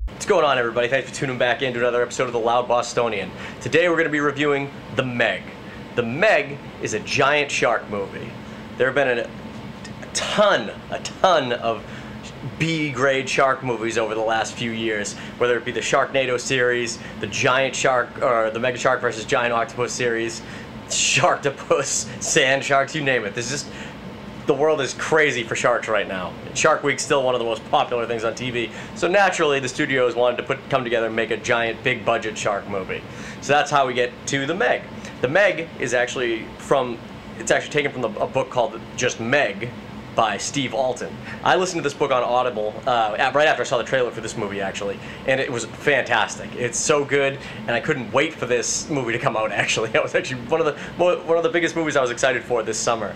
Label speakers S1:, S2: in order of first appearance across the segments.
S1: What's going on, everybody? Thanks for tuning back in to another episode of The Loud Bostonian. Today we're going to be reviewing The Meg. The Meg is a giant shark movie. There have been a ton of B-grade shark movies over the last few years, whether it be the Sharknado series, the Giant Shark, or the Mega Shark versus Giant Octopus series, Sharktopus, Sand Sharks, you name it. The world is crazy for sharks right now. Shark Week's still one of the most popular things on TV, so naturally the studios wanted to come together and make a giant, big-budget shark movie. So that's how we get to The Meg. The Meg is actually taken from a book called just Meg by Steve Alten. I listened to this book on Audible right after I saw the trailer for this movie, actually, and it was fantastic. It's so good, and I couldn't wait for this movie to come out, actually. That was actually one of the biggest movies I was excited for this summer.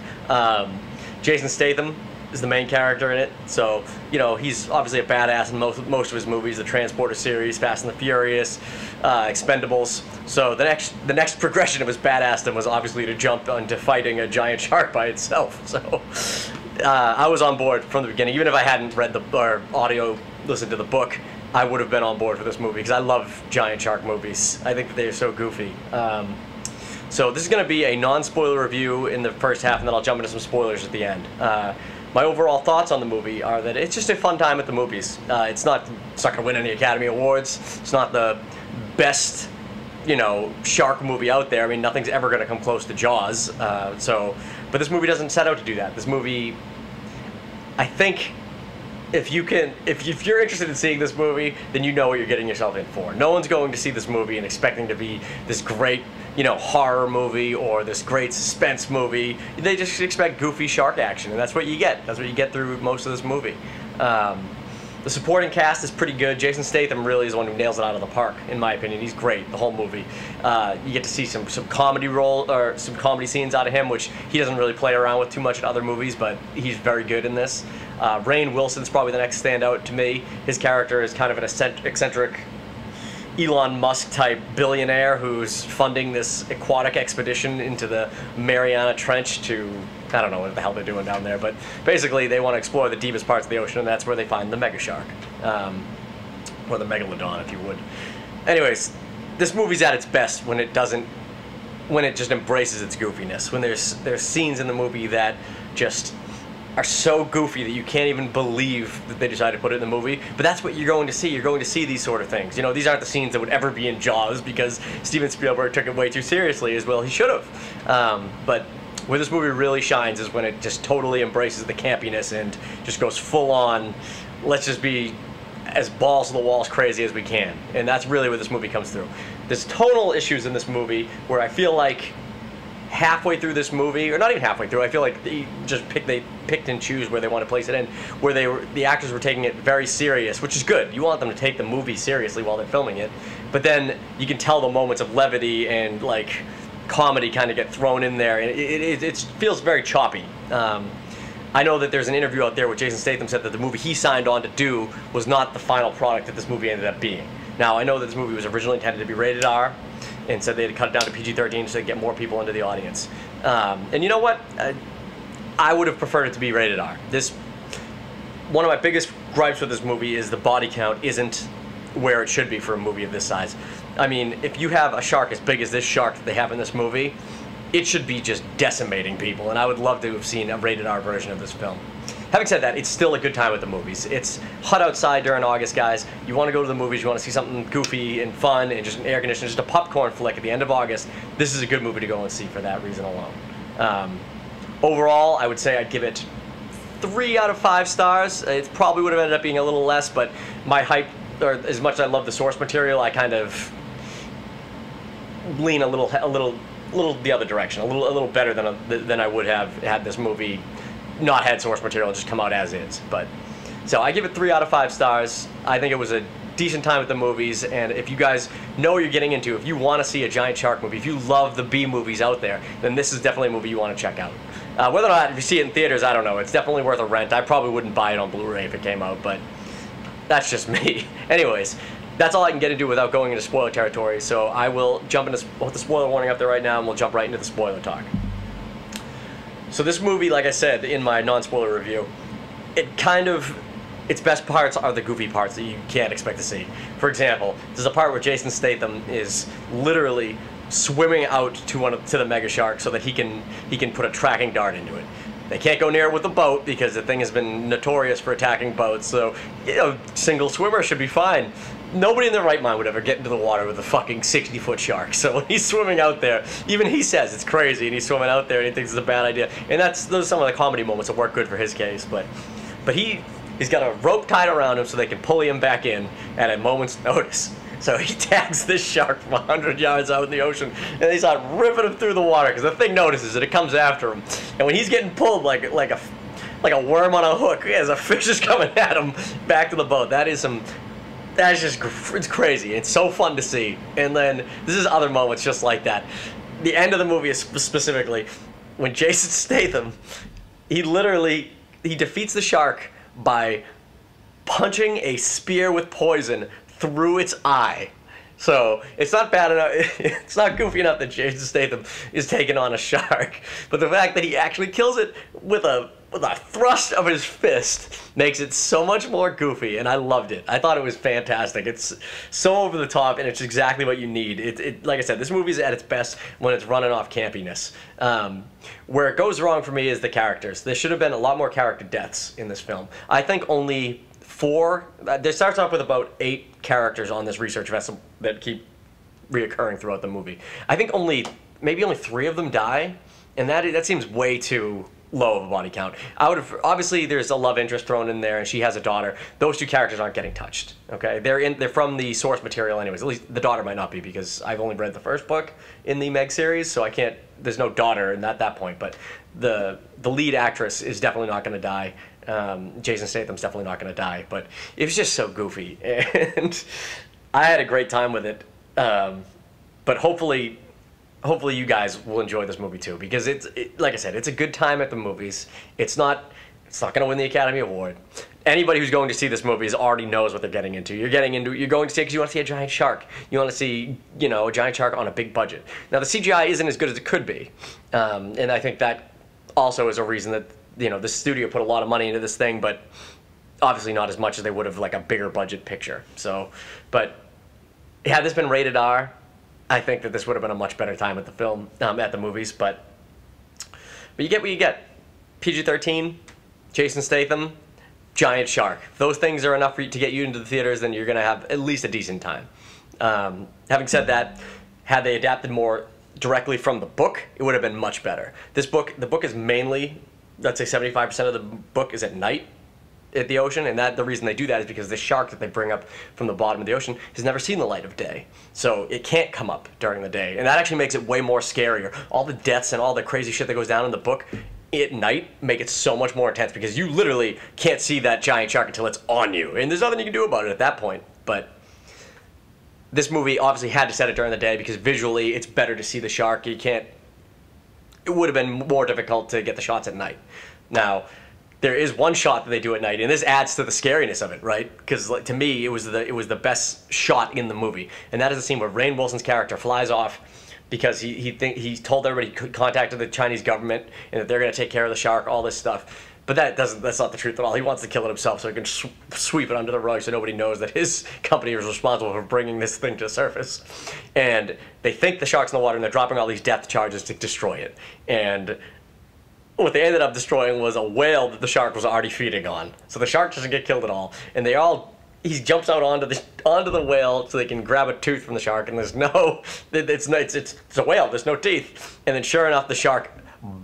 S1: Jason Statham is the main character in it, so, you know, he's obviously a badass in most of his movies, the Transporter series, Fast and the Furious, Expendables. So the next progression of his badassdom was obviously to jump into fighting a giant shark by itself. So I was on board from the beginning. Even if I hadn't read or listened to the book, I would have been on board for this movie, because I love giant shark movies. I think that they're so goofy. So this is going to be a non-spoiler review in the first half, and then I'll jump into some spoilers at the end. My overall thoughts on the movie are that it's just a fun time at the movies. It's not going to win any Academy Awards. It's not the best, you know, shark movie out there. I mean, nothing's ever going to come close to Jaws. But this movie doesn't set out to do that. This movie, I think, if you're interested in seeing this movie, then you know what you're getting yourself in for. No one's going to see this movie and expecting to be this great, you know, horror movie or this great suspense movie. They just expect goofy shark action, and that's what you get. That's what you get through most of this movie. The supporting cast is pretty good. Jason Statham really is the one who nails it out of the park, in my opinion. He's great the whole movie. You get to see some comedy scenes out of him, which he doesn't really play around with too much in other movies, but he's very good in this. Rainn Wilson's probably the next standout to me. His character is kind of an eccentric Elon Musk type billionaire who's funding this aquatic expedition into the Mariana Trench to, I don't know what the hell they're doing down there, but basically they want to explore the deepest parts of the ocean, and that's where they find the mega shark, or the megalodon, if you would. Anyways, this movie's at its best when it just embraces its goofiness. When there's scenes in the movie that just are so goofy that you can't even believe that they decided to put it in the movie. But that's what you're going to see. You're going to see these sort of things. You know, these aren't the scenes that would ever be in Jaws, because Steven Spielberg took it way too seriously, as well he should have. But where this movie really shines is when it just totally embraces the campiness and just goes full on, let's just be as balls to the walls crazy as we can. And that's really where this movie comes through. There's tonal issues in this movie where I feel like halfway through this movie, or not even halfway through, I feel like they picked and choose where they want to place it in, where the actors were taking it very serious, which is good. You want them to take the movie seriously while they're filming it, but then you can tell the moments of levity and like comedy kind of get thrown in there, and it feels very choppy. I know that there's an interview out there where Jason Statham said that the movie he signed on to do was not the final product that this movie ended up being. Now, I know that this movie was originally intended to be rated R, and said they had to cut it down to PG-13 so they get more people into the audience. And you know what? I would have preferred it to be rated R. One of my biggest gripes with this movie is the body count isn't where it should be for a movie of this size. I mean, if you have a shark as big as this shark that they have in this movie, it should be just decimating people, and I would love to have seen a rated R version of this film. Having said that, it's still a good time at the movies. It's hot outside during August, guys. You want to go to the movies, you want to see something goofy and fun and just an air conditioner, just a popcorn flick at the end of August. This is a good movie to go and see for that reason alone. Overall, I would say I'd give it 3 out of 5 stars. It probably would have ended up being a little less, but my hype, or as much as I love the source material, I kind of lean a little the other direction, a little better than I would have had this movie not had source material and just come out as is. But so I give it 3 out of 5 stars. I think it was a decent time at the movies, and if you guys know what you're getting into, if you want to see a giant shark movie, if you love the B movies out there, then this is definitely a movie you want to check out. Whether or not if you see it in theaters, I don't know. It's definitely worth a rent. I probably wouldn't buy it on Blu-ray if it came out, but that's just me. Anyways, that's all I can get into without going into spoiler territory, so I will jump into, put the spoiler warning up there right now, and we'll jump right into the spoiler talk. So this movie, like I said in my non-spoiler review, its best parts are the goofy parts that you can't expect to see. For example, there's a part where Jason Statham is literally swimming out to the mega shark so that he can put a tracking dart into it. They can't go near it with a boat because the thing has been notorious for attacking boats, so, single swimmer should be fine. Nobody in their right mind would ever get into the water with a fucking 60-foot shark. So when he's swimming out there, even he says it's crazy, and he's swimming out there and he thinks it's a bad idea. And those are some of the comedy moments that work good for his case. But he's got a rope tied around him so they can pull him back in at a moment's notice. So he tags this shark from 100 yards out in the ocean, and they start ripping him through the water because the thing notices it. It comes after him, and when he's getting pulled like a worm on a hook as a fish is coming at him back to the boat, it's crazy. It's so fun to see. And then this is other moments just like that. The end of the movie is specifically when Jason Statham, he defeats the shark by punching a spear with poison through its eye. So it's not bad enough, it's not goofy enough that Jason Statham is taking on a shark, but the fact that he actually kills it with a thrust of his fist makes it so much more goofy, and I loved it. I thought it was fantastic. It's so over the top, and it's exactly what you need. Like I said, this movie's at its best when it's running off campiness. Where it goes wrong for me is the characters. There should have been a lot more character deaths in this film. I think only 4. There starts off with about 8 characters on this research vessel that keep reoccurring throughout the movie. I think maybe only 3 of them die, and that seems way too low of a body count. Obviously there's a love interest thrown in there, and she has a daughter. Those 2 characters aren't getting touched. Okay, they're from the source material anyways. At least the daughter might not be, because I've only read the first book in the Meg series, so I can't. There's no daughter at that point. But the lead actress is definitely not going to die. Jason Statham's definitely not going to die, but it was just so goofy, and I had a great time with it. But hopefully you guys will enjoy this movie too, because like I said, it's a good time at the movies. It's not going to win the Academy Award. Anybody who's going to see this movie already knows what they're getting into. You're going to see it because you want to see a giant shark. You want to see, a giant shark on a big budget. Now the CGI isn't as good as it could be, and I think that also is a reason that the studio put a lot of money into this thing, but obviously not as much as they would have like a bigger budget picture. So, but had this been rated R, I think that this would have been a much better time at the movies. But you get what you get. PG-13, Jason Statham, giant shark. If those things are enough for you to get you into the theaters, then you're gonna have at least a decent time. Having said that, had they adapted more directly from the book, it would have been much better. The book is mainly, let's say 75% of the book is at night at the ocean, and the reason they do that is because the shark that they bring up from the bottom of the ocean has never seen the light of day, so it can't come up during the day, and that actually makes it way more scarier. All the deaths and all the crazy shit that goes down in the book at night make it so much more intense, because you literally can't see that giant shark until it's on you, and there's nothing you can do about it at that point. But this movie obviously had to set it during the day because visually it's better to see the shark. It would have been more difficult to get the shots at night. Now, there is one shot that they do at night, and this adds to the scariness of it, right? Because to me, it was the best shot in the movie, and that is the scene where Rainn Wilson's character flies off because he told everybody he contacted the Chinese government and that they're going to take care of the shark, all this stuff. But that's not the truth at all. He wants to kill it himself so he can sweep it under the rug so nobody knows that his company is responsible for bringing this thing to the surface. And they think the shark's in the water, and they're dropping all these death charges to destroy it. And what they ended up destroying was a whale that the shark was already feeding on. So the shark doesn't get killed at all, and he jumps out onto the whale so they can grab a tooth from the shark, and it's a whale, there's no teeth. And then sure enough, the shark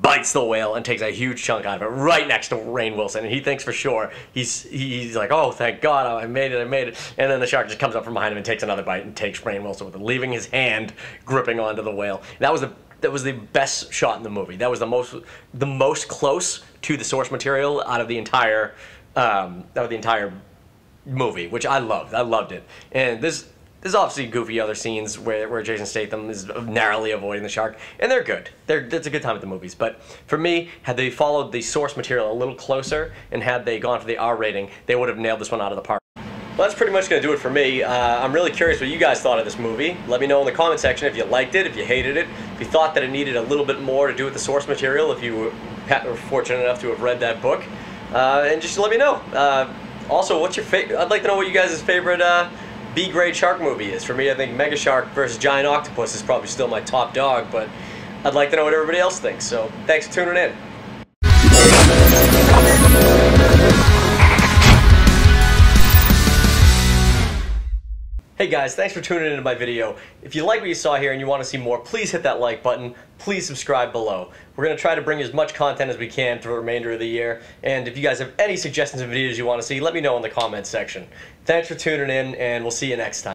S1: bites the whale and takes a huge chunk out of it right next to Rainn Wilson, and he thinks for sure, he's like, oh, thank God, I made it. And then the shark just comes up from behind him and takes another bite and takes Rainn Wilson with it, leaving his hand gripping onto the whale. That was the best shot in the movie. That was the most close to the source material out of the entire movie, which I loved. I loved it. And there's obviously goofy other scenes where Jason Statham is narrowly avoiding the shark, and they're good. It's a good time at the movies. But for me, had they followed the source material a little closer, and had they gone for the R rating, they would have nailed this one out of the park. Well, that's pretty much going to do it for me. I'm really curious what you guys thought of this movie. Let me know in the comment section if you liked it, if you hated it, if you thought that it needed a little bit more to do with the source material, if you fortunate enough to have read that book. And just let me know. Also, what's your favorite? I'd like to know what you guys' favorite B-grade shark movie is. For me, I think Mega Shark vs. Giant Octopus is probably still my top dog, but I'd like to know what everybody else thinks. So thanks for tuning in. Hey guys, thanks for tuning into my video. If you like what you saw here and you want to see more, please hit that like button. Please subscribe below. We're going to try to bring you as much content as we can through the remainder of the year. And if you guys have any suggestions of videos you want to see, let me know in the comments section. Thanks for tuning in, and we'll see you next time.